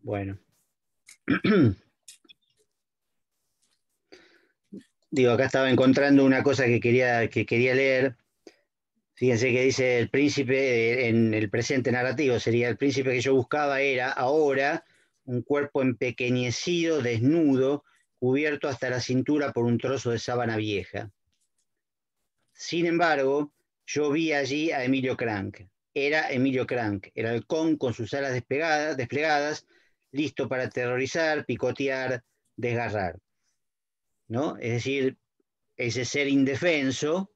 Bueno. Digo, acá estaba encontrando una cosa que quería leer. Fíjense que dice el príncipe en el presente narrativo, sería el príncipe que yo buscaba era ahora un cuerpo empequeñecido, desnudo, cubierto hasta la cintura por un trozo de sábana vieja. Sin embargo, yo vi allí a Emilio Crank. Era Emilio Crank, el halcón con sus alas desplegadas, listo para aterrorizar, picotear, desgarrar, ¿no? Es decir, ese ser indefenso,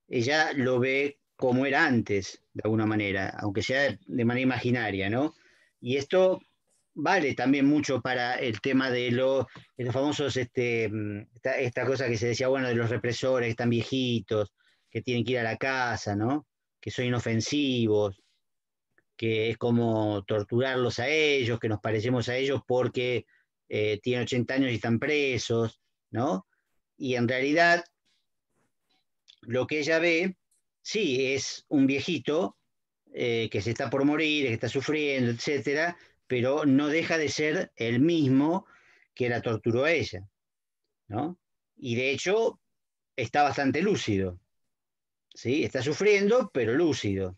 ella lo ve como era antes, de alguna manera, aunque sea de manera imaginaria, ¿no? Y esto vale también mucho para el tema de los famosos, esta cosa que se decía, bueno, de los represores que están viejitos, que tienen que ir a la casa, ¿no? Que son inofensivos, que es como torturarlos a ellos, que nos parecemos a ellos porque tienen 80 años y están presos, ¿no? Y en realidad lo que ella ve, sí, es un viejito que se está por morir, que está sufriendo, etcétera, pero no deja de ser el mismo que la torturó a ella, ¿no? Y de hecho está bastante lúcido, ¿sí? Está sufriendo, pero lúcido,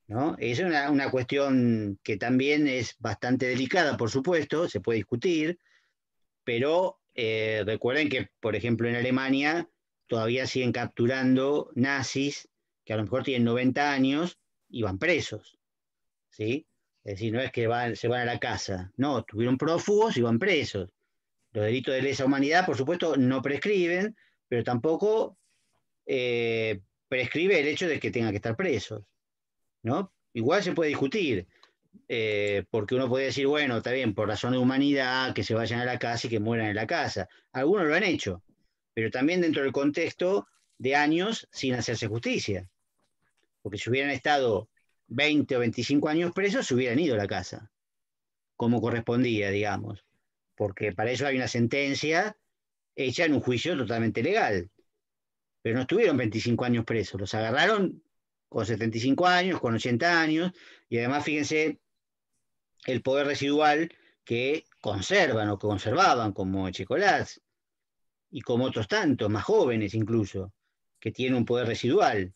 ¿no? Es una cuestión que también es bastante delicada, por supuesto, se puede discutir, pero recuerden que, por ejemplo, en Alemania todavía siguen capturando nazis que a lo mejor tienen 90 años y van presos, ¿sí? Es decir, no es que se van a la casa, no, tuvieron prófugos y van presos. Los delitos de lesa humanidad, por supuesto, no prescriben, pero tampoco prescribe el hecho de que tengan que estar presos, ¿no? Igual se puede discutir, porque uno puede decir, bueno, está bien, por razón de humanidad, que se vayan a la casa y que mueran en la casa. Algunos lo han hecho, pero también dentro del contexto de años sin hacerse justicia, porque si hubieran estado 20 o 25 años presos, se hubieran ido a la casa, como correspondía, digamos, porque para eso hay una sentencia hecha en un juicio totalmente legal, pero no estuvieron 25 años presos, los agarraron con 75 años, con 80 años, y además fíjense el poder residual que conservan o que conservaban, como Echecolás y como otros tantos, más jóvenes incluso, que tienen un poder residual,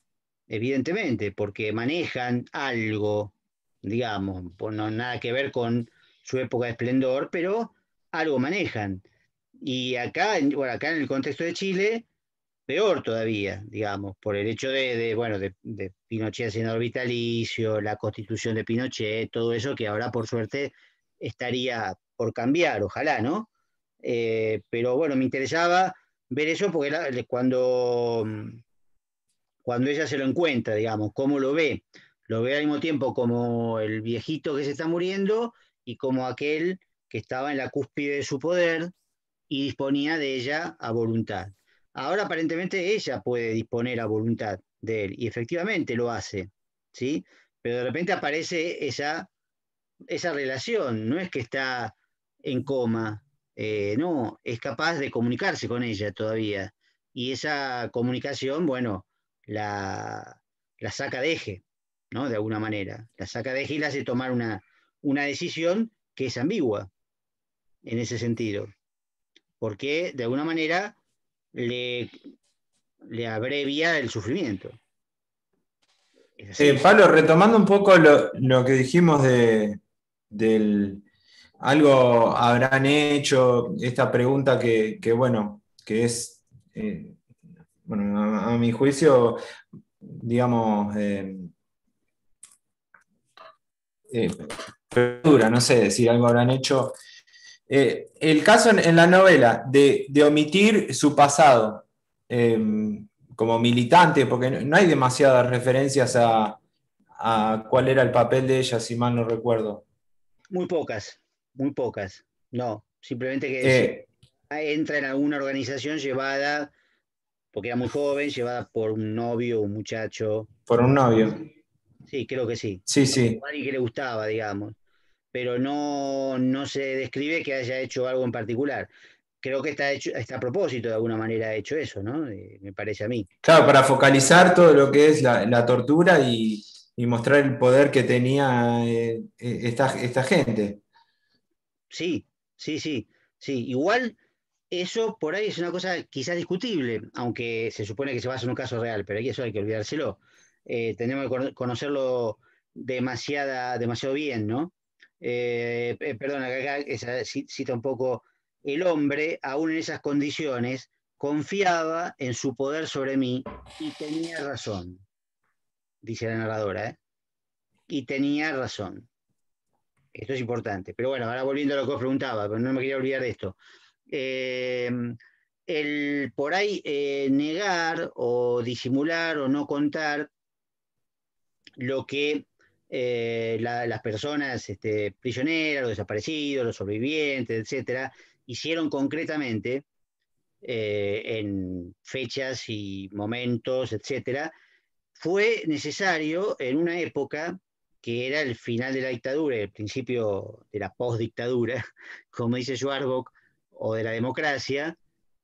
evidentemente, porque manejan algo, digamos, no nada que ver con su época de esplendor, pero algo manejan. Y acá, bueno, acá en el contexto de Chile, peor todavía, digamos, por el hecho bueno, de Pinochet senador vitalicio, la constitución de Pinochet, todo eso que ahora por suerte estaría por cambiar, ojalá, ¿no? Pero bueno, me interesaba ver eso porque cuando ella se lo encuentra, digamos, cómo lo ve al mismo tiempo como el viejito que se está muriendo y como aquel que estaba en la cúspide de su poder y disponía de ella a voluntad. Ahora aparentemente ella puede disponer a voluntad de él y efectivamente lo hace, ¿sí? Pero de repente aparece esa relación, no es que está en coma, no, es capaz de comunicarse con ella todavía. Y esa comunicación, bueno, la saca de eje, ¿no? De alguna manera. La saca de eje y la hace tomar una decisión que es ambigua en ese sentido, porque de alguna manera le, le abrevia el sufrimiento. Es así. Pablo, retomando un poco lo que dijimos del algo habrán hecho, esta pregunta bueno, que es, bueno, a mi juicio, digamos, eh, dura, no sé, decir algo habrán hecho. El caso en la novela de omitir su pasado eh, como militante, porque no hay demasiadas referencias a cuál era el papel de ella, si mal no recuerdo. Muy pocas, muy pocas. No, simplemente que si Eh, entra en alguna organización llevada, porque era muy joven, llevada por un novio, un muchacho. por un novio. Sí, creo que sí. Sí, sí. Alguien que le gustaba, digamos. Pero no se describe que haya hecho algo en particular. Creo que está a propósito, de alguna manera, ha hecho eso, ¿no? Me parece a mí. Claro, para focalizar todo lo que es la tortura y mostrar el poder que tenía esta gente. Sí, sí, sí, sí. Igual eso por ahí es una cosa quizás discutible, aunque se supone que se basa en un caso real, pero ahí eso hay que olvidárselo. Tenemos que conocerlo demasiado bien, ¿no? Perdón, acá cita un poco, el hombre, aún en esas condiciones, confiaba en su poder sobre mí y tenía razón, dice la narradora, ¿eh? Y tenía razón. Esto es importante. Pero bueno, ahora volviendo a lo que os preguntaba, pero no me quería olvidar de esto. Eh, el por ahí negar o disimular o no contar lo que las personas prisioneras, los desaparecidos, los sobrevivientes, etcétera, hicieron concretamente en fechas y momentos, etcétera, fue necesario en una época que era el final de la dictadura y el principio de la postdictadura, como dice Schwarzenegger, o de la democracia,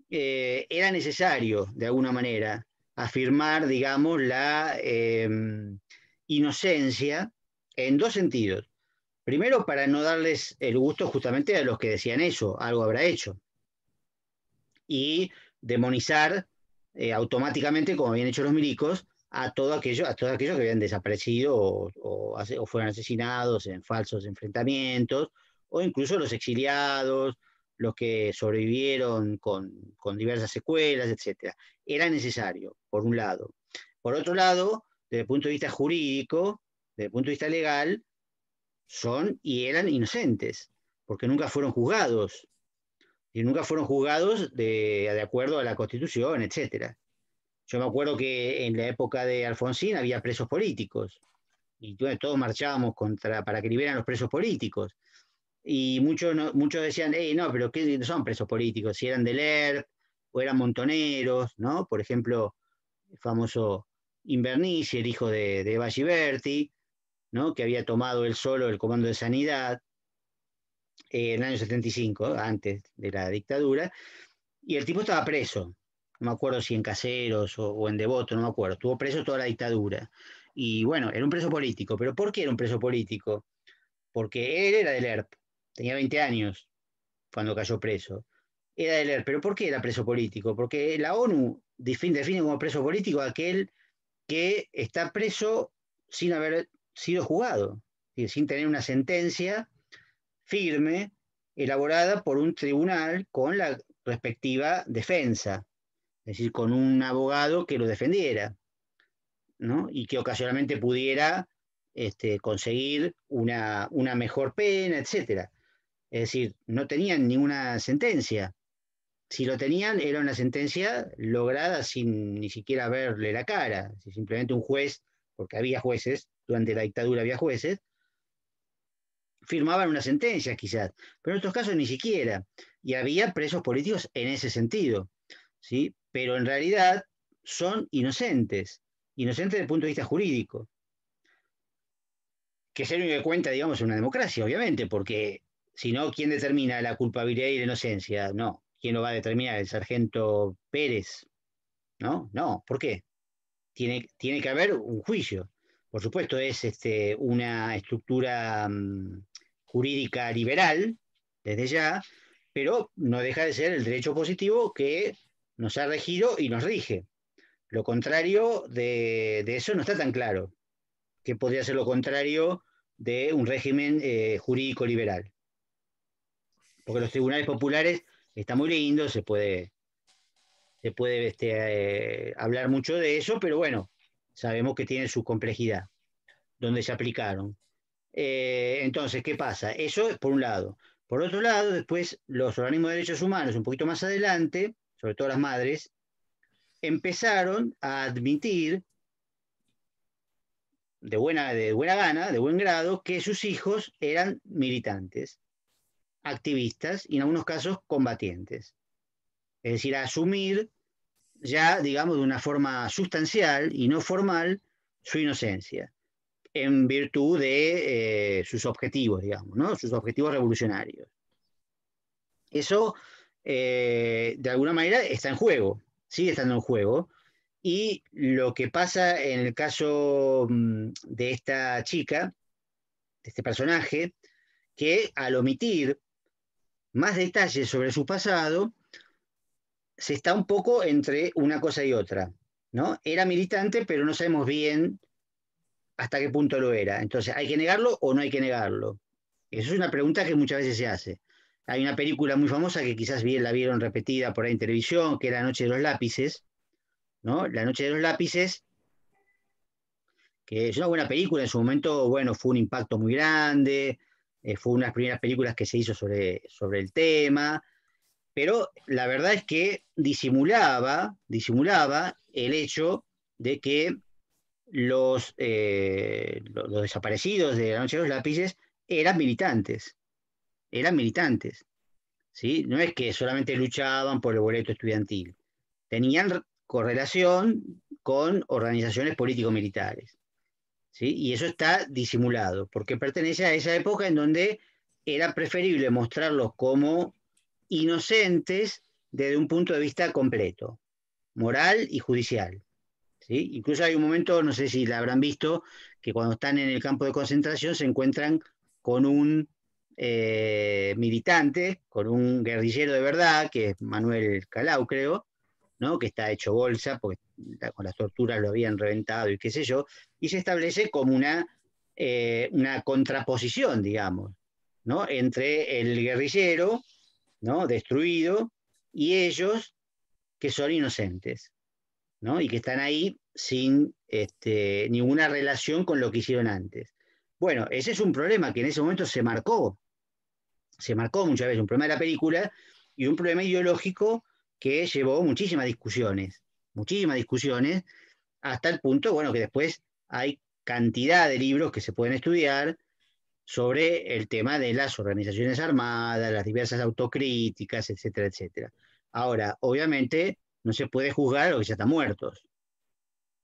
era necesario, de alguna manera, afirmar, digamos, la inocencia en dos sentidos. Primero, para no darles el gusto justamente a los que decían eso, algo habrá hecho, y demonizar automáticamente, como habían hecho los milicos, a todos aquellos que habían desaparecido o fueron asesinados en falsos enfrentamientos, o incluso los exiliados, los que sobrevivieron con diversas secuelas, etcétera. Era necesario, por un lado. Por otro lado, desde el punto de vista jurídico, desde el punto de vista legal, son y eran inocentes, porque nunca fueron juzgados y nunca fueron juzgados de acuerdo a la Constitución, etcétera. Yo me acuerdo que en la época de Alfonsín había presos políticos y bueno, todos marchábamos para que liberaran los presos políticos. Y muchos, no, muchos decían, hey, no, pero ¿qué son presos políticos? Si eran del ERP o eran montoneros, ¿no? Por ejemplo, el famoso Invernici, el hijo de Eva Giberti, ¿no? Que había tomado él solo el comando de sanidad en el año 75, antes de la dictadura, y el tipo estaba preso. No me acuerdo si en Caseros o en Devoto, no me acuerdo. Estuvo preso toda la dictadura. Y bueno, era un preso político. ¿Pero por qué era un preso político? Porque él era del ERP. Tenía 20 años cuando cayó preso. Era del ERP. ¿Pero por qué era preso político? Porque la ONU define como preso político a aquel que está preso sin haber sido juzgado, sin tener una sentencia firme elaborada por un tribunal con la respectiva defensa, es decir, con un abogado que lo defendiera, ¿no? Y que ocasionalmente pudiera conseguir una mejor pena, etcétera. Es decir, no tenían ninguna sentencia. Si lo tenían, era una sentencia lograda sin ni siquiera verle la cara. Simplemente un juez, porque había jueces, durante la dictadura había jueces, firmaban una sentencia quizás, pero en estos casos ni siquiera. Y había presos políticos en ese sentido, ¿sí? Pero en realidad son inocentes, inocentes desde el punto de vista jurídico, que es el único que cuenta, digamos, en una democracia, obviamente, porque si no, ¿quién determina la culpabilidad y la inocencia? No. ¿Quién lo va a determinar? ¿El sargento Pérez? No, no. ¿Por qué? Tiene que haber un juicio. Por supuesto, es una estructura jurídica liberal, desde ya, pero no deja de ser el derecho positivo que nos ha regido y nos rige. Lo contrario de eso no está tan claro, que podría ser lo contrario de un régimen jurídico liberal. Porque los tribunales populares está muy lindo, se puede hablar mucho de eso, pero bueno, sabemos que tiene su complejidad, donde se aplicaron. Entonces, ¿qué pasa? Eso es por un lado. Por otro lado, después los organismos de derechos humanos, un poquito más adelante, sobre todo las madres, empezaron a admitir de buena gana, de buen grado, que sus hijos eran militantes, activistas y en algunos casos combatientes. Es decir, a asumir ya, digamos, de una forma sustancial y no formal su inocencia, en virtud de sus objetivos, digamos, ¿no? Sus objetivos revolucionarios. Eso, de alguna manera, está en juego, sigue estando en juego. Y lo que pasa en el caso de esta chica, de este personaje, que al omitir más detalles sobre su pasado, se está un poco entre una cosa y otra, ¿no? Era militante, pero no sabemos bien hasta qué punto lo era. Entonces, ¿hay que negarlo o no hay que negarlo? Eso es una pregunta que muchas veces se hace. Hay una película muy famosa que quizás bien la vieron repetida por ahí en televisión, que era La Noche de los Lápices, ¿no? La Noche de los Lápices, que es una buena película, en su momento, bueno, fue un impacto muy grande, fue una de las primeras películas que se hizo sobre el tema, pero la verdad es que disimulaba el hecho de que los desaparecidos de La Noche de los Lápices eran militantes, eran militantes, ¿sí? No es que solamente luchaban por el boleto estudiantil, tenían correlación con organizaciones político-militares, ¿sí? Y eso está disimulado, porque pertenece a esa época en donde era preferible mostrarlos como inocentes desde un punto de vista completo, moral y judicial. ¿Sí? Incluso hay un momento, no sé si la habrán visto, que cuando están en el campo de concentración se encuentran con un militante, con un guerrillero de verdad, que es Manuel Calau, creo, ¿no? Que está hecho bolsa, porque con las torturas lo habían reventado y qué sé yo, y se establece como una contraposición, digamos, ¿no? Entre el guerrillero, ¿no? Destruido, y ellos que son inocentes, ¿no? Y que están ahí sin ninguna relación con lo que hicieron antes. Bueno, ese es un problema que en ese momento se marcó muchas veces, un problema de la película y un problema ideológico que llevó muchísimas discusiones, hasta el punto, bueno, que después hay cantidad de libros que se pueden estudiar sobre el tema de las organizaciones armadas, las diversas autocríticas, etcétera, etcétera. Ahora, obviamente, no se puede juzgar a los que ya están muertos,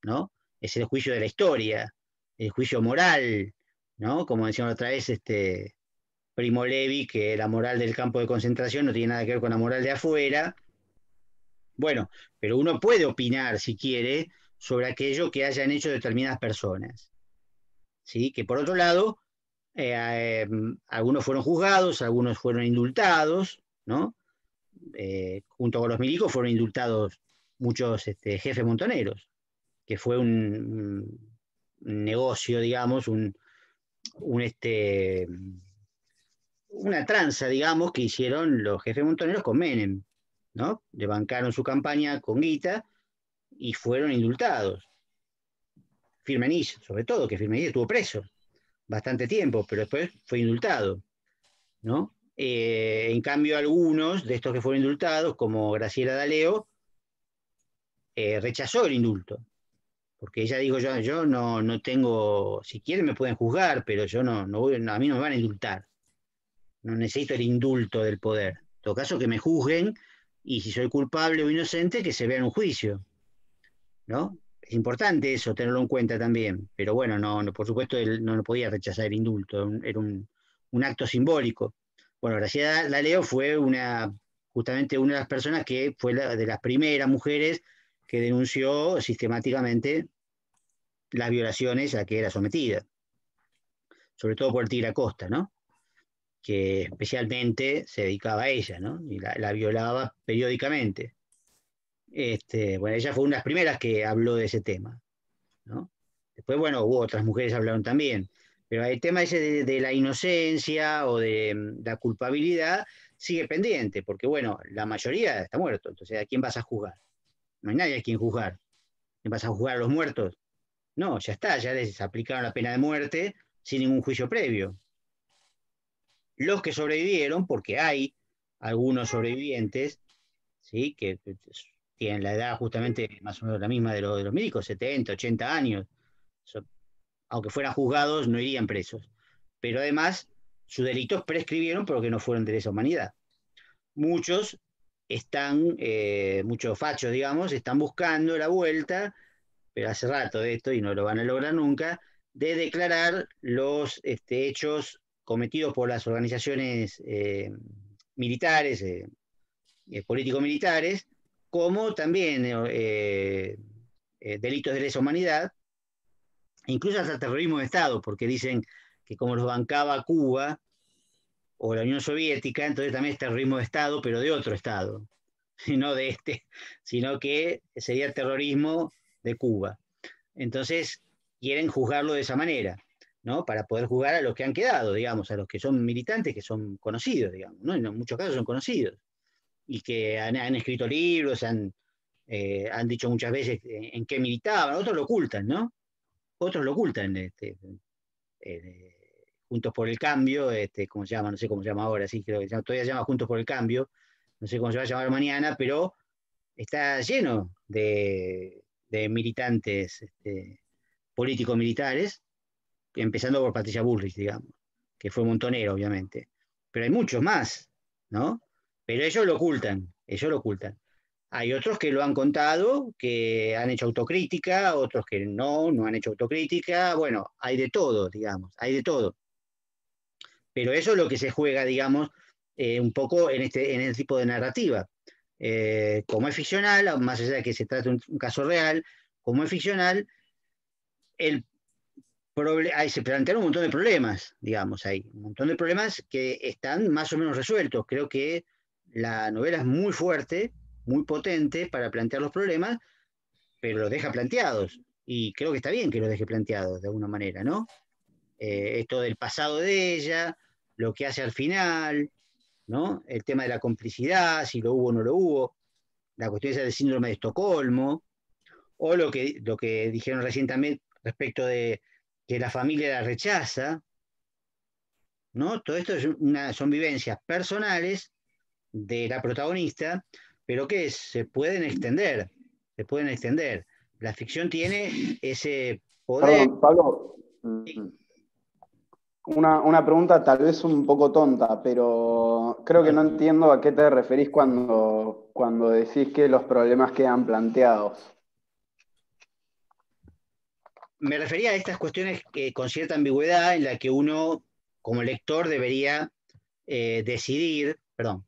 ¿no? Es el juicio de la historia, el juicio moral, ¿no? Como decíamos otra vez, Primo Levi, que la moral del campo de concentración no tiene nada que ver con la moral de afuera. Bueno, pero uno puede opinar, si quiere, sobre aquello que hayan hecho determinadas personas, ¿sí? Que por otro lado, algunos fueron juzgados, algunos fueron indultados, ¿no? Junto con los milicos fueron indultados muchos jefes montoneros, que fue un negocio, digamos, un, una tranza, digamos, que hicieron los jefes montoneros con Menem, ¿no? Le bancaron su campaña con guita y fueron indultados. Firmenich, sobre todo, que Firmenich estuvo preso bastante tiempo, pero después fue indultado, ¿no? En cambio, algunos de estos que fueron indultados, como Graciela D'Aleo, rechazó el indulto, porque ella dijo, yo no tengo, si quieren me pueden juzgar, pero yo no voy, a mí no me van a indultar, no necesito el indulto del poder. En todo caso, que me juzguen y si soy culpable o inocente, que se vea en un juicio, ¿no? Es importante eso, tenerlo en cuenta también, pero bueno, por supuesto él no podía rechazar el indulto, era un acto simbólico. Bueno, Graciela Laleo fue justamente una de las personas que fue de las primeras mujeres que denunció sistemáticamente las violaciones a que era sometida, sobre todo por el Tigre Acosta, ¿no? Que especialmente se dedicaba a ella, ¿no? Y la violaba periódicamente. Bueno, ella fue una de las primeras que habló de ese tema, ¿no? Después, bueno, hubo otras mujeres que hablaron también, pero el tema ese de la inocencia o de la culpabilidad sigue pendiente, porque bueno, la mayoría está muerto, entonces ¿a quién vas a juzgar? No hay nadie a quien juzgar. ¿Quién vas a juzgar a los muertos? No, ya está, ya les aplicaron la pena de muerte sin ningún juicio previo. Los que sobrevivieron, porque hay algunos sobrevivientes, ¿sí? Que tienen la edad justamente más o menos la misma de los médicos, 70, 80 años, aunque fueran juzgados, no irían presos. Pero además, sus delitos prescribieron porque no fueron de lesa humanidad. Muchos muchos fachos, digamos, están buscando la vuelta, pero hace rato de esto, y no lo van a lograr nunca, de declarar los hechos cometidos por las organizaciones militares, político-militares, como también delitos de lesa humanidad, incluso hasta terrorismo de Estado, porque dicen que como los bancaba Cuba, o la Unión Soviética, entonces también es terrorismo de Estado, pero de otro Estado, no de este, sino que sería terrorismo de Cuba. Entonces, quieren juzgarlo de esa manera, ¿no? Para poder juzgar a los que han quedado, digamos, a los que son militantes, que son conocidos, digamos, ¿no? En muchos casos son conocidos, y que han escrito libros, han dicho muchas veces en qué militaban, otros lo ocultan, ¿no? Otros lo ocultan, Juntos por el Cambio, ¿cómo se llama? No sé cómo se llama ahora, sí, creo que todavía se llama Juntos por el Cambio, no sé cómo se va a llamar mañana, pero está lleno de militantes políticos militares, empezando por Patricia Bullrich, digamos, que fue montonera, obviamente. Pero hay muchos más, ¿no? Pero ellos lo ocultan, ellos lo ocultan. Hay otros que lo han contado, que han hecho autocrítica, otros que no han hecho autocrítica. Bueno, hay de todo, digamos, hay de todo. Pero eso es lo que se juega, digamos, un poco en este tipo de narrativa. Como es ficcional, más allá de que se trate de un caso real, como es ficcional, ahí se plantearon un montón de problemas, digamos, ahí, un montón de problemas que están más o menos resueltos. Creo que la novela es muy fuerte, muy potente para plantear los problemas, pero los deja planteados. Y creo que está bien que los deje planteados de alguna manera, ¿no? Esto del pasado de ella, lo que hace al final, ¿no? El tema de la complicidad, si lo hubo o no lo hubo, la cuestión esa del síndrome de Estocolmo, o lo que dijeron recién también respecto de que la familia la rechaza, ¿no? Todo esto son vivencias personales de la protagonista, pero que se pueden extender. La ficción tiene ese poder. Perdón, Pablo, una pregunta tal vez un poco tonta, pero creo que no entiendo a qué te referís cuando decís que los problemas quedan planteados. Me refería a estas cuestiones con cierta ambigüedad en la que uno, como lector, debería decidir, perdón,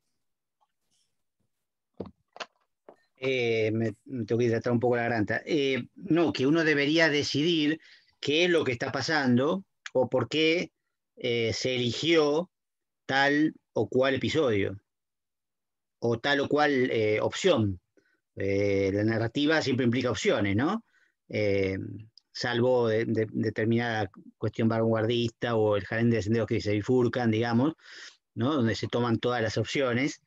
me tengo que hidratar un poco la garganta. No, que uno debería decidir qué es lo que está pasando o por qué se eligió tal o cual episodio o tal o cual opción. La narrativa siempre implica opciones, ¿no? Eh, Salvo de determinada cuestión vanguardista o el jardín de senderos que se bifurcan, digamos, ¿no? Donde se toman todas las opciones.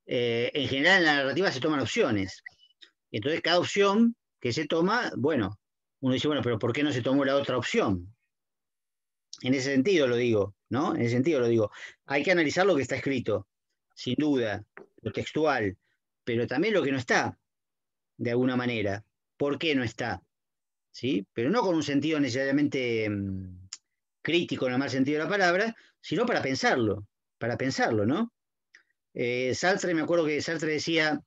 En general en la narrativa se toman opciones. Entonces, cada opción que se toma, bueno, uno dice, bueno, pero ¿por qué no se tomó la otra opción? En ese sentido lo digo, ¿no? En ese sentido lo digo. Hay que analizar lo que está escrito, sin duda, lo textual, pero también lo que no está, de alguna manera. ¿Por qué no está? ¿Sí? Pero no con un sentido necesariamente crítico en el mal sentido de la palabra, sino para pensarlo, ¿no? Sartre, me acuerdo que Sartre decía,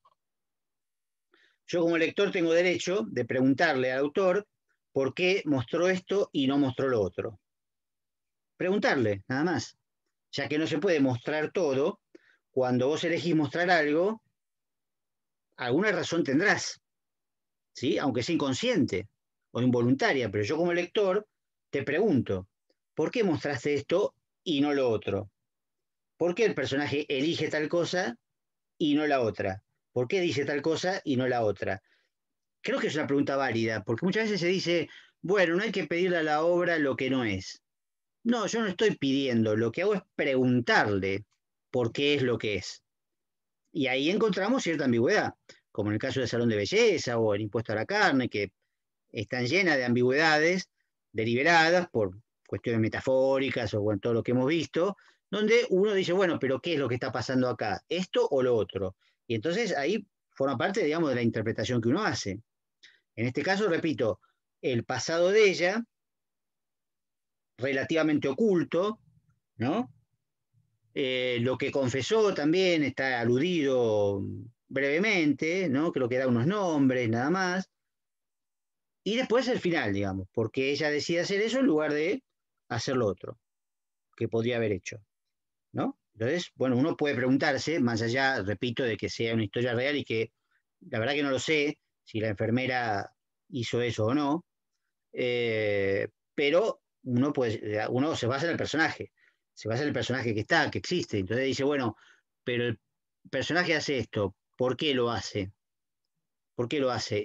yo como lector tengo derecho de preguntarle al autor por qué mostró esto y no mostró lo otro. Preguntarle, nada más. Ya que no se puede mostrar todo, cuando vos elegís mostrar algo, alguna razón tendrás, ¿sí? Aunque sea inconsciente o involuntaria, pero yo como lector te pregunto, ¿por qué mostraste esto y no lo otro? ¿Por qué el personaje elige tal cosa y no la otra? ¿Por qué dice tal cosa y no la otra? Creo que es una pregunta válida, porque muchas veces se dice, bueno, no hay que pedirle a la obra lo que no es. No, yo no estoy pidiendo, lo que hago es preguntarle por qué es lo que es. Y ahí encontramos cierta ambigüedad, como en el caso del Salón de Belleza o el impuesto a la carne, que están llenas de ambigüedades deliberadas por cuestiones metafóricas o bueno, todo lo que hemos visto, donde uno dice, bueno, pero ¿qué es lo que está pasando acá? ¿Esto o lo otro? Y entonces ahí forma parte, digamos, de la interpretación que uno hace. En este caso, repito, el pasado de ella, relativamente oculto, ¿no? Lo que confesó también está aludido brevemente, ¿no? Creo que da unos nombres nada más. Y después el final, digamos, porque ella decide hacer eso en lugar de hacer lo otro que podría haber hecho, ¿no? Entonces, bueno, uno puede preguntarse, más allá, repito, de que sea una historia real y que la verdad que no lo sé si la enfermera hizo eso o no, pero uno se basa en el personaje. se basa en el personaje que existe. Entonces dice, bueno, pero el personaje hace esto, ¿por qué lo hace? ¿Por qué lo hace?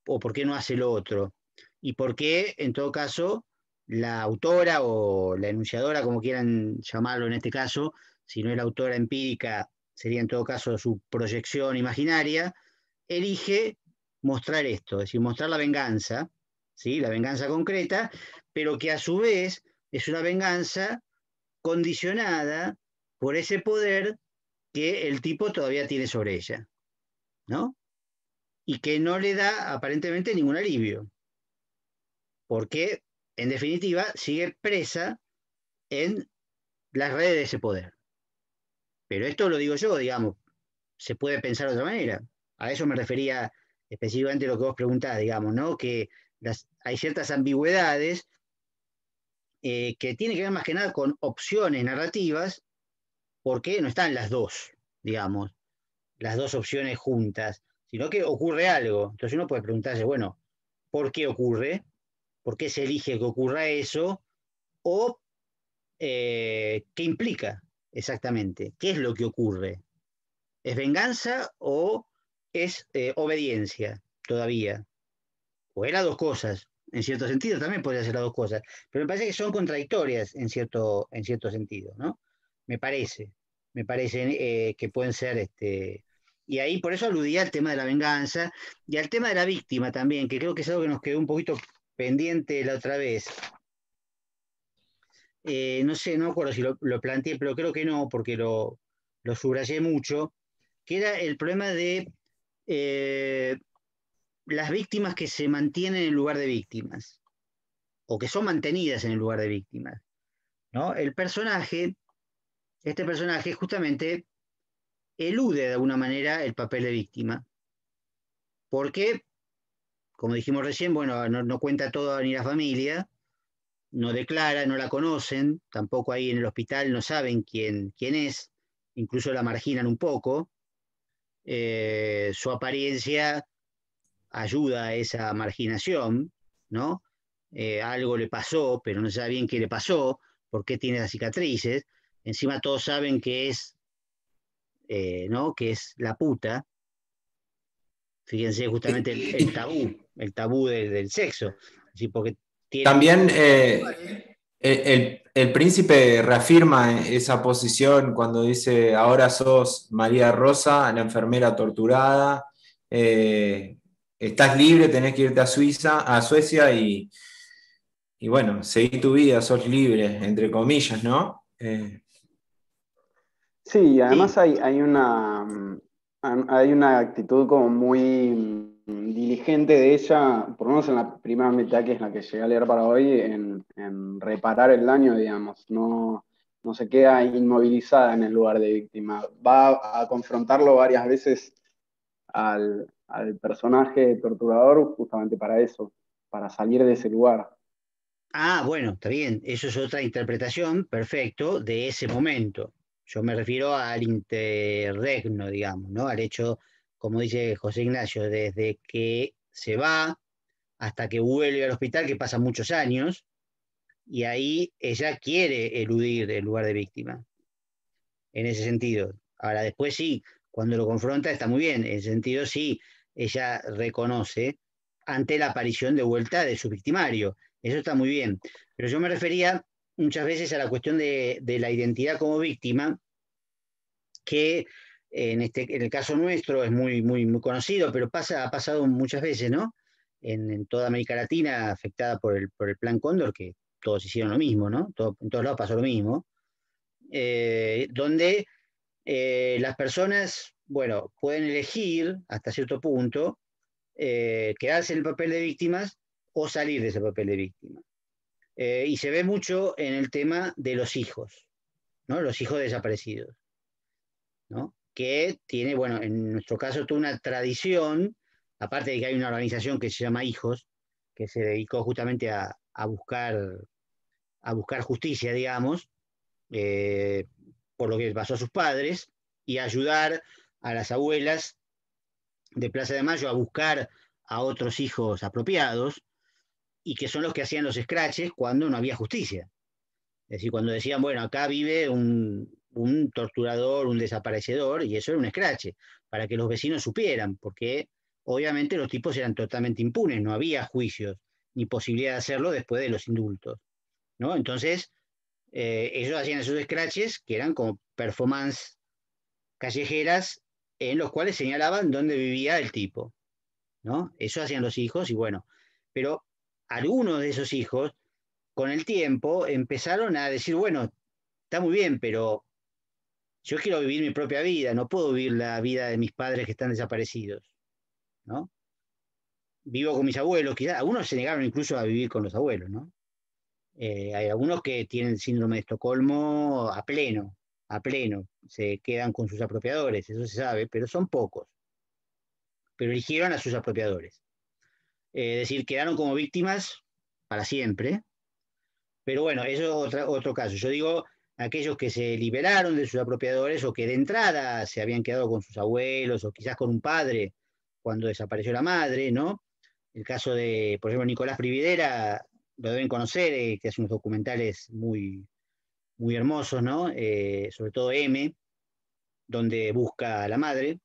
¿O por qué no hace lo otro? ¿Y por qué, en todo caso, la autora o la enunciadora, como quieran llamarlo en este caso, si no es la autora empírica, sería en todo caso su proyección imaginaria, elige mostrar esto, es decir, mostrar la venganza, ¿sí? La venganza concreta, pero que a su vez es una venganza condicionada por ese poder que el tipo todavía tiene sobre ella, ¿no? Y que no le da aparentemente ningún alivio, porque en definitiva sigue presa en las redes de ese poder. Pero esto lo digo yo, digamos, se puede pensar de otra manera. A eso me refería específicamente lo que vos preguntás, digamos, ¿no? Que hay ciertas ambigüedades que tienen que ver más que nada con opciones narrativas, porque no están las dos, digamos, las dos opciones juntas, sino que ocurre algo. Entonces uno puede preguntarse, bueno, ¿por qué ocurre? ¿Por qué se elige que ocurra eso? ¿O qué implica exactamente? ¿Qué es lo que ocurre? ¿Es venganza o es obediencia todavía? O es las dos cosas. En cierto sentido también podría ser las dos cosas. Pero me parece que son contradictorias en cierto sentido, ¿no? Me parece. Me parece que pueden ser y ahí por eso aludía al tema de la venganza y al tema de la víctima también, que creo que es algo que nos quedó un poquito pendiente la otra vez. No sé, no me acuerdo si lo planteé, pero creo que no, porque lo subrayé mucho, que era el problema de eh, las víctimas que se mantienen en lugar de víctimas, o que son mantenidas en el lugar de víctimas, ¿no? Este personaje justamente elude de alguna manera el papel de víctima, porque, como dijimos recién, bueno, no cuenta todo ni la familia, no declara, no la conocen, tampoco ahí en el hospital no saben quién es, incluso la marginan un poco. Su apariencia ayuda a esa marginación, ¿no? Algo le pasó, pero no se sabe bien qué le pasó, por qué tiene las cicatrices. Encima todos saben ¿no? Que es la puta. Fíjense justamente el tabú del sexo. Así, porque tiene También sexuales. el príncipe reafirma esa posición cuando dice, ahora sos María Rosa, la enfermera torturada, estás libre, tenés que irte a Suecia y bueno, seguí tu vida, sos libre, entre comillas, ¿no? Sí, Sí. además hay una actitud como muy diligente de ella, por lo menos en la primera mitad, que es la que llegué a leer para hoy, en reparar el daño, digamos. No se queda inmovilizada en el lugar de víctima. Va a confrontarlo varias veces al personaje torturador justamente para eso, para salir de ese lugar. Ah, bueno, está bien. Eso es otra interpretación, perfecto, de ese momento. Yo me refiero al interregno, digamos, ¿no? Al hecho, como dice José Ignacio, desde que se va hasta que vuelve al hospital, que pasan muchos años, y ahí ella quiere eludir el lugar de víctima, en ese sentido. Ahora, después sí, cuando lo confronta está muy bien, en ese sentido sí, ella reconoce ante la aparición de vuelta de su victimario, eso está muy bien. Pero yo me refería muchas veces a la cuestión de la identidad como víctima, que en el caso nuestro es muy conocido, pero ha pasado muchas veces, ¿no? En toda América Latina, afectada por el Plan Cóndor, que todos hicieron lo mismo, ¿no? En todos lados pasó lo mismo, donde las personas, bueno, pueden elegir hasta cierto punto quedarse en el papel de víctimas o salir de ese papel de víctima. Y se ve mucho en el tema de los hijos, ¿no? Los hijos desaparecidos, ¿no? Que tiene, bueno, en nuestro caso, toda una tradición, aparte de que hay una organización que se llama Hijos, que se dedicó justamente a buscar justicia, digamos, eh, por lo que pasó a sus padres, y ayudar a las abuelas de Plaza de Mayo a buscar a otros hijos apropiados, y que son los que hacían los scratches cuando no había justicia. Es decir, cuando decían, bueno, acá vive un torturador, un desaparecedor, y eso era un escrache, para que los vecinos supieran, porque obviamente los tipos eran totalmente impunes, no había juicios ni posibilidad de hacerlo después de los indultos, ¿no? Entonces, ellos hacían esos scratches que eran como performance callejeras en los cuales señalaban dónde vivía el tipo, ¿no? Eso hacían los hijos y bueno, pero algunos de esos hijos con el tiempo empezaron a decir, bueno, está muy bien, pero yo quiero vivir mi propia vida, no puedo vivir la vida de mis padres que están desaparecidos, ¿no? Vivo con mis abuelos, quizás algunos se negaron incluso a vivir con los abuelos, ¿no? Hay algunos que tienen síndrome de Estocolmo a pleno, se quedan con sus apropiadores, eso se sabe, pero son pocos, pero eligieron a sus apropiadores. Es decir, quedaron como víctimas para siempre, pero bueno, eso es otro caso. Yo digo, aquellos que se liberaron de sus apropiadores o que de entrada se habían quedado con sus abuelos o quizás con un padre cuando desapareció la madre, ¿no? El caso de, por ejemplo, Nicolás Prividera, lo deben conocer, que hace unos documentales muy hermosos, ¿no? Sobre todo M, donde busca a la madre.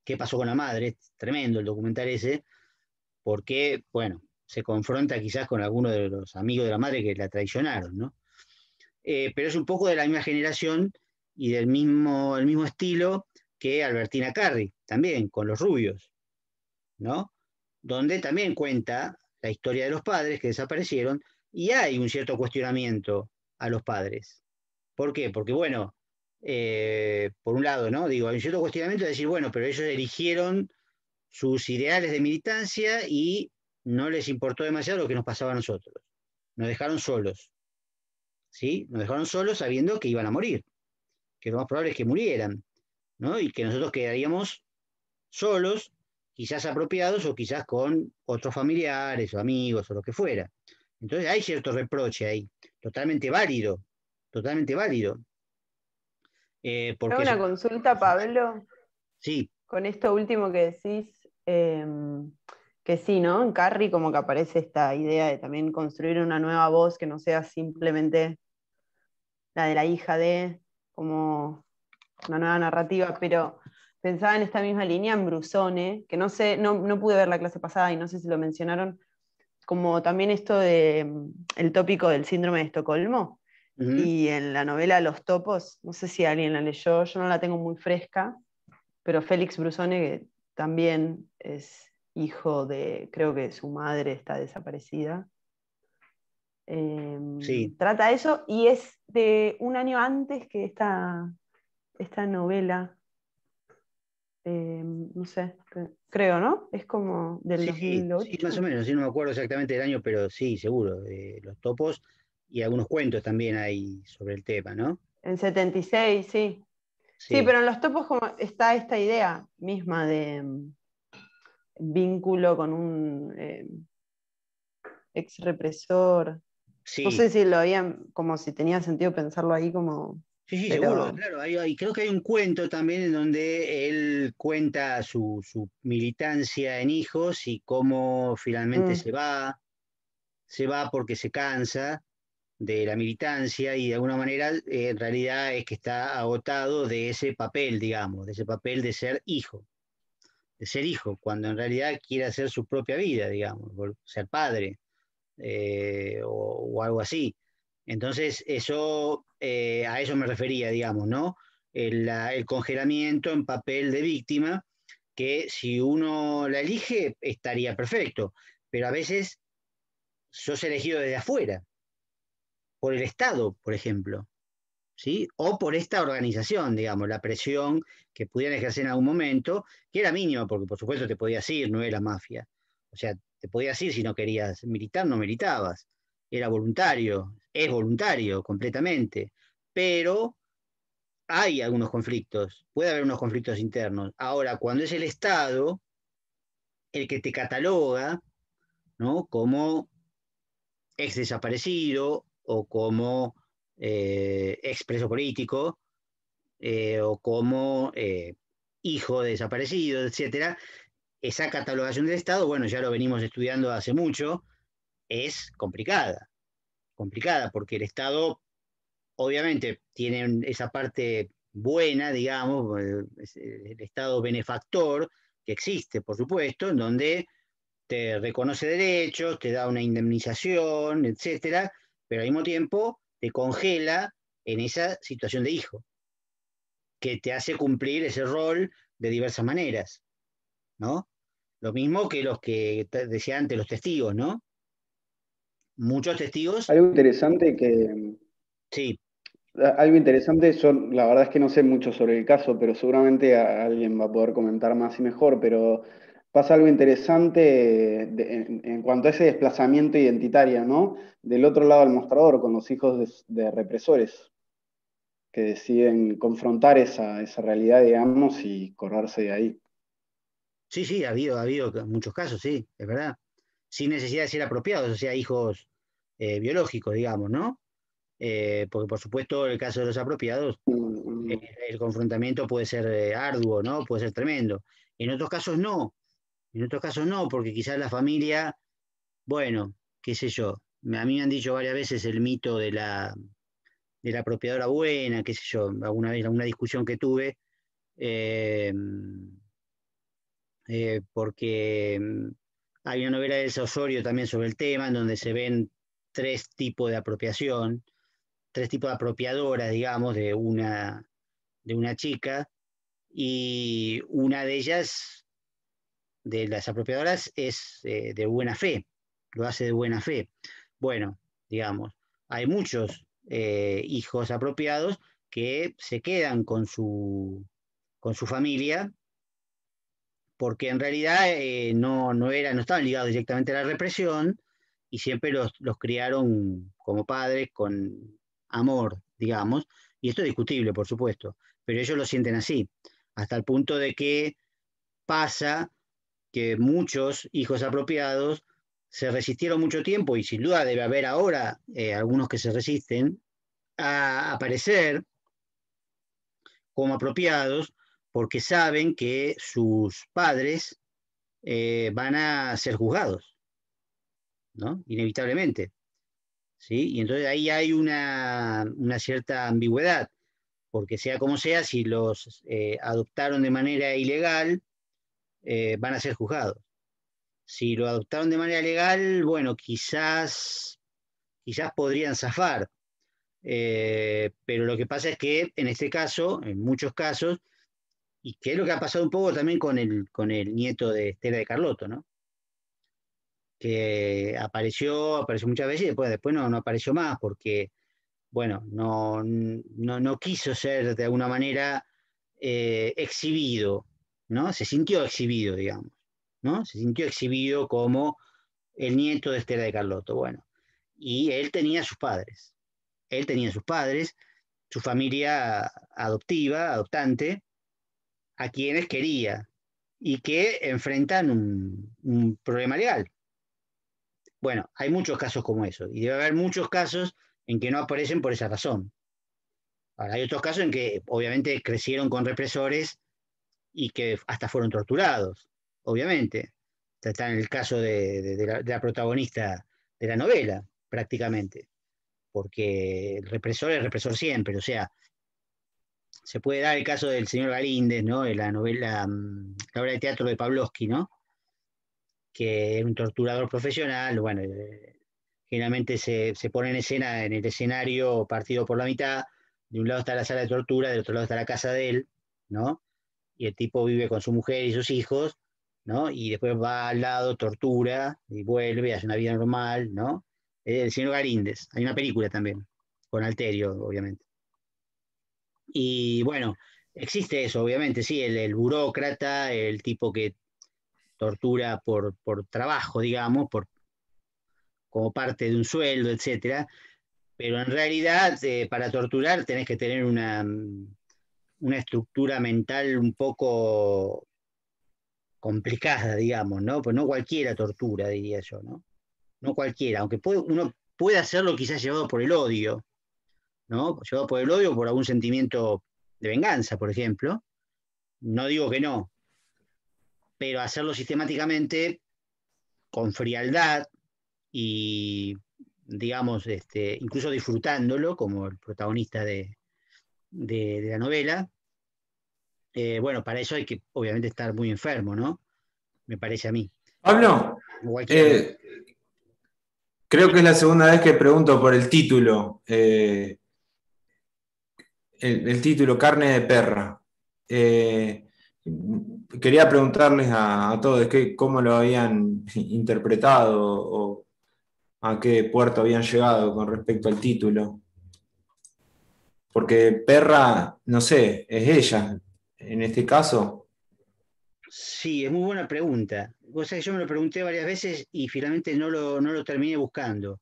¿Qué pasó con la madre? Es tremendo el documental ese, porque, bueno, se confronta quizás con algunos de los amigos de la madre que la traicionaron, ¿no? Pero es un poco de la misma generación y del el mismo estilo que Albertina Carri, también con Los Rubios, ¿no? Donde también cuenta la historia de los padres que desaparecieron y hay un cierto cuestionamiento a los padres. ¿Por qué? Porque, bueno, por un lado, ¿no? Digo, hay un cierto cuestionamiento de decir, bueno, pero ellos eligieron sus ideales de militancia y no les importó demasiado lo que nos pasaba a nosotros. Nos dejaron solos, ¿sí? Nos dejaron solos sabiendo que iban a morir, que lo más probable es que murieran, ¿no? Y que nosotros quedaríamos solos, quizás apropiados o quizás con otros familiares o amigos o lo que fuera. Entonces hay cierto reproche ahí, totalmente válido, totalmente válido. Hago Porque una consulta, Pablo, sí, con esto último que decís, que sí, ¿no? En Carrie como que aparece esta idea de también construir una nueva voz que no sea simplemente la de la hija de, como una nueva narrativa, pero pensaba en esta misma línea en Brusone, que no sé, no pude ver la clase pasada y no sé si lo mencionaron, como también esto de el tópico del síndrome de Estocolmo. uh-huh. Y en la novela Los Topos, no sé si alguien la leyó, yo no la tengo muy fresca, pero Félix Brusone, que también es hijo de, creo que su madre está desaparecida, Sí, trata eso y es de un año antes que esta novela, no sé, creo, ¿no? Es como del sí, más o 2008. menos, sí, no me acuerdo exactamente del año, pero sí, seguro, los topos y algunos cuentos también hay sobre el tema, ¿no? En 76, sí. Sí, Sí, pero en Los Topos como está esta idea misma de vínculo con un ex represor. No sí, sé si lo habían, como si tenía sentido pensarlo ahí como, sí, seguro, pero claro, creo que hay un cuento también en donde él cuenta su militancia en hijos y cómo finalmente mm, se va porque se cansa de la militancia y de alguna manera en realidad es que está agotado de ese papel, digamos, de ese papel de ser hijo, cuando en realidad quiere hacer su propia vida, digamos, ser padre o algo así. Entonces, a eso me refería, digamos, ¿no? El congelamiento en papel de víctima, que si uno la elige estaría perfecto, pero a veces sos elegido desde afuera, por el Estado, por ejemplo. ¿Sí? O por esta organización, digamos, la presión que pudieran ejercer en algún momento, que era mínima, porque por supuesto te podías ir, no era mafia. O sea, te podías ir si no querías militar, no militabas. Era voluntario, es voluntario completamente. Pero hay algunos conflictos, puede haber unos conflictos internos. Ahora, cuando es el Estado el que te cataloga, ¿no? Como ex desaparecido o como ex preso político, o como hijo de desaparecido, etcétera, esa catalogación del Estado, bueno, ya lo venimos estudiando hace mucho, es complicada. complicada, porque el Estado obviamente tiene esa parte buena, digamos, el Estado benefactor, que existe, por supuesto, en donde te reconoce derechos, te da una indemnización, etcétera, pero al mismo tiempo te congela en esa situación de hijo, que te hace cumplir ese rol de diversas maneras, ¿no? Lo mismo que los que decía antes, los testigos, ¿no? Muchos testigos, Algo interesante que, sí, algo interesante, yo la verdad es que no sé mucho sobre el caso, pero seguramente alguien va a poder comentar más y mejor, pero pasa algo interesante en cuanto a ese desplazamiento identitario, ¿no? Del otro lado del mostrador, con los hijos de represores, que deciden confrontar esa realidad, digamos, y correrse de ahí. sí, sí, ha habido muchos casos, sí, es verdad, sin necesidad de ser apropiados, o sea, hijos biológicos, digamos, ¿no? Porque por supuesto, en el caso de los apropiados, Mm, el confrontamiento puede ser arduo, ¿no? Puede ser tremendo. En otros casos no, en otros casos no, porque quizás la familia, bueno, qué sé yo, a mí me han dicho varias veces el mito de la apropiadora buena, qué sé yo, alguna vez, alguna discusión que tuve, eh, porque hay una novela de Elsa Osorio también sobre el tema, en donde se ven tres tipos de apropiación, tres tipos de apropiadoras, digamos, de una chica, y una de ellas, de las apropiadoras, es de buena fe, lo hace de buena fe. Bueno, digamos, hay muchos hijos apropiados que se quedan con su familia porque en realidad no estaban ligados directamente a la represión y siempre los criaron como padres con amor, digamos, y esto es discutible, por supuesto, pero ellos lo sienten así, hasta el punto de que pasa que muchos hijos apropiados se resistieron mucho tiempo, y sin duda debe haber ahora algunos que se resisten, a aparecer como apropiados porque saben que sus padres van a ser juzgados, ¿no? Inevitablemente, ¿sí? Y entonces ahí hay una cierta ambigüedad, porque sea como sea, si los adoptaron de manera ilegal, van a ser juzgados. Si lo adoptaron de manera legal, bueno, quizás podrían zafar, pero lo que pasa es que en este caso, en muchos casos, y que es lo que ha pasado un poco también con el nieto de Estela de Carlotto, ¿no? Que apareció muchas veces y después no apareció más porque, bueno, no quiso ser de alguna manera exhibido, ¿no? Se sintió exhibido, digamos, ¿no? Se sintió exhibido como el nieto de Estela de Carlotto, bueno. Y él tenía sus padres, su familia adoptiva, adoptante, a quienes quería y que enfrentan un problema legal. Bueno, hay muchos casos como eso, y debe haber muchos casos en que no aparecen por esa razón. Ahora, hay otros casos en que obviamente crecieron con represores y que hasta fueron torturados, obviamente. Está en el caso de la protagonista de la novela, prácticamente, porque el represor es represor siempre, o sea, se puede dar el caso del señor Galíndez, ¿no? En la novela, la obra de teatro de Pavlovsky, ¿no? Que es un torturador profesional, bueno, generalmente se pone en escena en el escenario partido por la mitad, de un lado está la sala de tortura, del otro lado está la casa de él, ¿no? Y el tipo vive con su mujer y sus hijos, ¿no? Y después va al lado, tortura, y vuelve, hace una vida normal, ¿no? El señor Galíndez, hay una película también, con Alterio, obviamente. Y bueno, existe eso, obviamente, sí, el burócrata, el tipo que tortura por trabajo, digamos, como parte de un sueldo, etcétera, pero en realidad para torturar tenés que tener una estructura mental un poco complicada, digamos, ¿no? Pues no cualquiera tortura, diría yo, ¿no? No cualquiera, aunque uno puede hacerlo quizás llevado por el odio, ¿no? Llevado por el odio o por algún sentimiento de venganza, por ejemplo. No digo que no, pero hacerlo sistemáticamente, con frialdad y digamos, incluso disfrutándolo como el protagonista de la novela. Bueno, para eso hay que obviamente estar muy enfermo, ¿no? Me parece a mí. Pablo, creo que es la segunda vez que pregunto por el título. El título, Carne de Perra. Quería preguntarles a todos cómo lo habían interpretado o a qué puerto habían llegado con respecto al título. Porque perra, no sé, es ella, en este caso. Sí, es muy buena pregunta. O sea, yo me lo pregunté varias veces y finalmente no lo terminé buscando.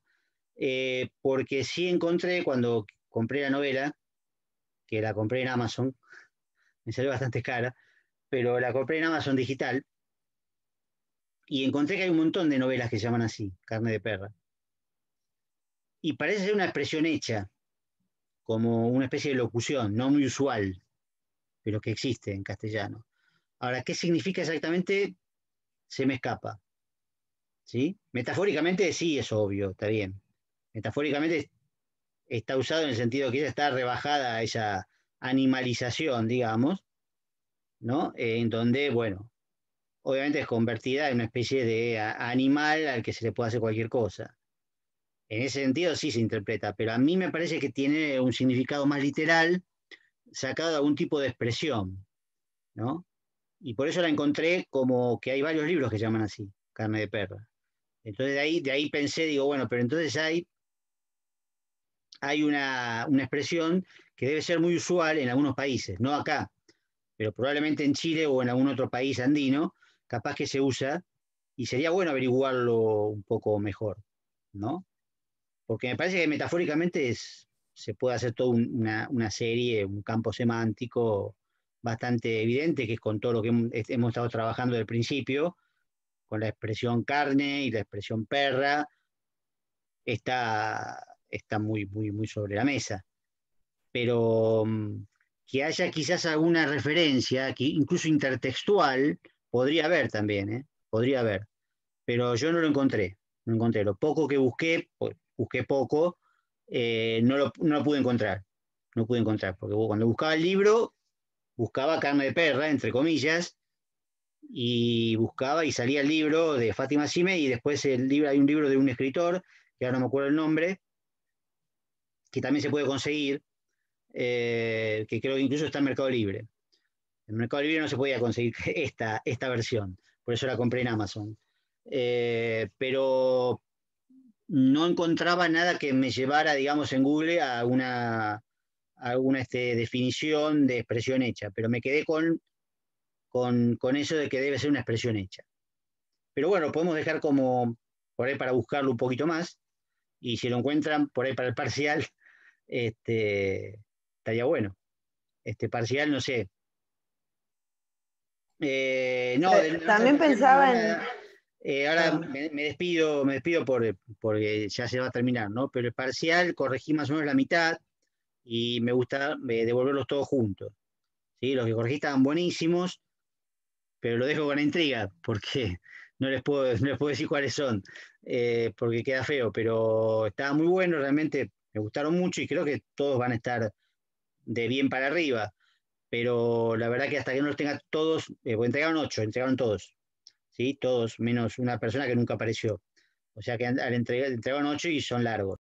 Porque sí encontré cuando compré la novela, que la compré en Amazon, me salió bastante cara, pero la compré en Amazon digital y encontré que hay un montón de novelas que se llaman así, Carne de Perra. Y parece ser una expresión hecha, como una especie de locución, no muy usual, pero que existe en castellano. Ahora, ¿qué significa exactamente? Se me escapa. ¿Sí? Metafóricamente sí es obvio, está bien. Metafóricamente está usado en el sentido que ella está rebajada a esa animalización, digamos, ¿no? En donde, bueno, obviamente es convertida en una especie de animal al que se le puede hacer cualquier cosa. En ese sentido sí se interpreta, pero a mí me parece que tiene un significado más literal, sacado de algún tipo de expresión, ¿no? Y por eso la encontré como que hay varios libros que se llaman así, Carne de Perra. Entonces de ahí pensé, digo, bueno, pero entonces hay una expresión que debe ser muy usual en algunos países, no acá, pero probablemente en Chile o en algún otro país andino, capaz que se usa y sería bueno averiguarlo un poco mejor, ¿no? Porque me parece que metafóricamente se puede hacer toda una serie, un campo semántico bastante evidente, que es con todo lo que hemos estado trabajando desde el principio, con la expresión carne y la expresión perra, está muy, muy, muy sobre la mesa. Pero que haya quizás alguna referencia, que incluso intertextual, podría haber también, ¿eh? Podría haber. Pero yo no lo encontré. No encontré. Lo poco que busqué, pues, busqué poco, no lo pude encontrar. No pude encontrar, porque cuando buscaba el libro, buscaba carne de perra, entre comillas, y buscaba y salía el libro de Fátima Sime y después hay un libro de un escritor, que ahora no me acuerdo el nombre, que también se puede conseguir, que creo que incluso está en Mercado Libre. En Mercado Libre no se podía conseguir esta versión, por eso la compré en Amazon. Pero no encontraba nada que me llevara, digamos, en Google a una definición de expresión hecha, pero me quedé con eso de que debe ser una expresión hecha. Pero bueno, podemos dejar como por ahí para buscarlo un poquito más, y si lo encuentran por ahí para el parcial, estaría bueno. Parcial, no sé. No, También pensaba en... nada. Ahora me despido porque ya se va a terminar, ¿no? Pero el parcial corregí más o menos la mitad y me gusta devolverlos todos juntos. ¿Sí? Los que corregí estaban buenísimos, pero lo dejo con la intriga porque no les puedo decir cuáles son, porque queda feo, pero estaba muy bueno, realmente me gustaron mucho y creo que todos van a estar de bien para arriba, pero la verdad que hasta que no los tenga todos, porque entregaron 8, entregaron todos, ¿sí? Todos, menos una persona que nunca apareció. O sea que entregaron 8 y son largos.